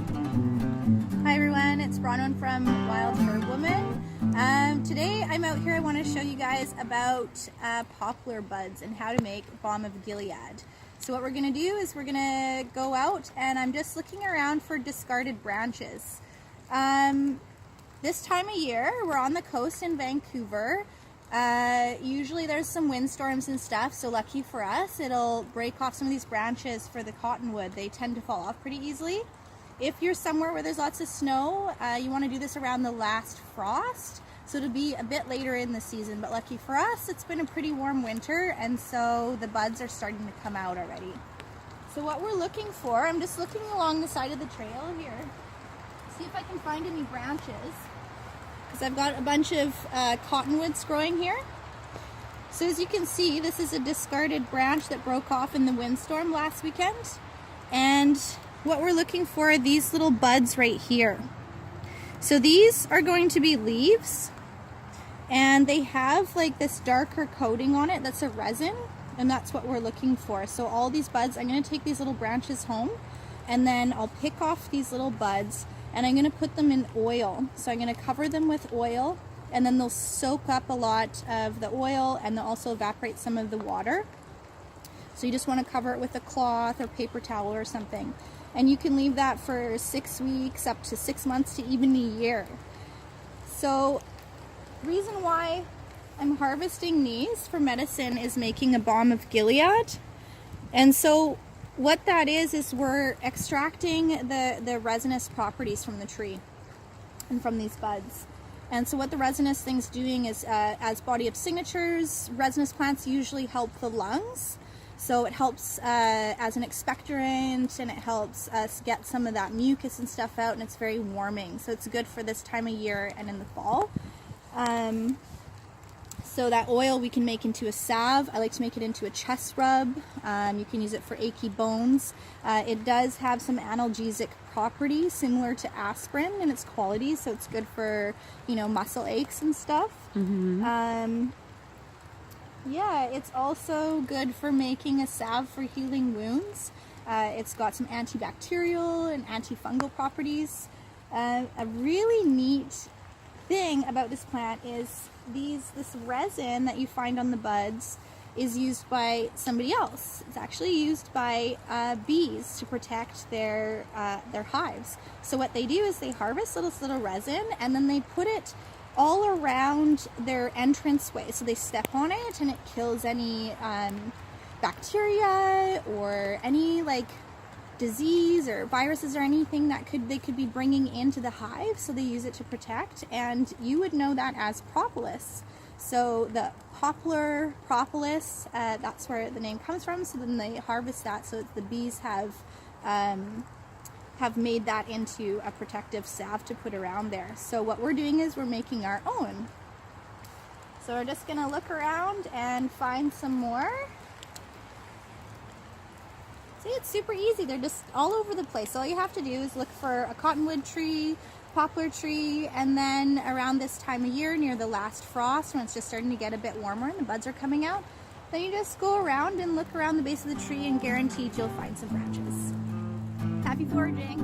Hi everyone, it's Bronwyn from Wild Herb Woman. Today I'm out here. I want to show you guys about poplar buds and how to make Balm of Gilead. So what we're going to do is we're going to go out and I'm just looking around for discarded branches. This time of year, we're on the coast in Vancouver. Usually there's some windstorms and stuff, so lucky for us, it'll break off some of these branches for the cottonwood. They tend to fall off pretty easily. If you're somewhere where there's lots of snow, you want to do this around the last frost, so it'll be a bit later in the season, but lucky for us, it's been a pretty warm winter, and so the buds are starting to come out already. So what we're looking for, I'm just looking along the side of the trail here, see if I can find any branches, because I've got a bunch of cottonwoods growing here. So as you can see, this is a discarded branch that broke off in the windstorm last weekend, and what we're looking for are these little buds right here. So these are going to be leaves, and they have like this darker coating on it that's a resin, and that's what we're looking for. So all these buds, I'm going to take these little branches home, and then I'll pick off these little buds and I'm going to put them in oil. So I'm going to cover them with oil, and then they'll soak up a lot of the oil and they'll also evaporate some of the water. So you just want to cover it with a cloth or paper towel or something. And you can leave that for 6 weeks, up to 6 months to even a year. So reason why I'm harvesting these for medicine is making a Balm of Gilead. And so what that is we're extracting the resinous properties from the tree and from these buds. And so what the resinous thing's doing is, as body of signatures, resinous plants usually help the lungs. So it helps as an expectorant, and it helps us get some of that mucus and stuff out, and it's very warming. So it's good for this time of year and in the fall. So that oil we can make into a salve. I like to make it into a chest rub. You can use it for achy bones. It does have some analgesic properties similar to aspirin in its qualities, so it's good for, you know, muscle aches and stuff. Yeah, it's also good for making a salve for healing wounds. It's got some antibacterial and antifungal properties. A really neat thing about this plant is this resin that you find on the buds is used by somebody else. It's actually used by bees to protect their hives. So what they do is they harvest little resin, and then they put it all around their entranceway. So they step on it and it kills any bacteria or any like disease or viruses or anything that they could be bringing into the hive. So they use it to protect, and you would know that as propolis. So the poplar propolis, that's where the name comes from. So then they harvest that, so the bees have made that into a protective salve to put around there. So what we're doing is we're making our own. So we're just gonna look around and find some more. See, it's super easy. They're just all over the place. All you have to do is look for a cottonwood tree, poplar tree, and then around this time of year, near the last frost, when it's just starting to get a bit warmer and the buds are coming out, then you just go around and look around the base of the tree, and guaranteed you'll find some branches. Happy foraging!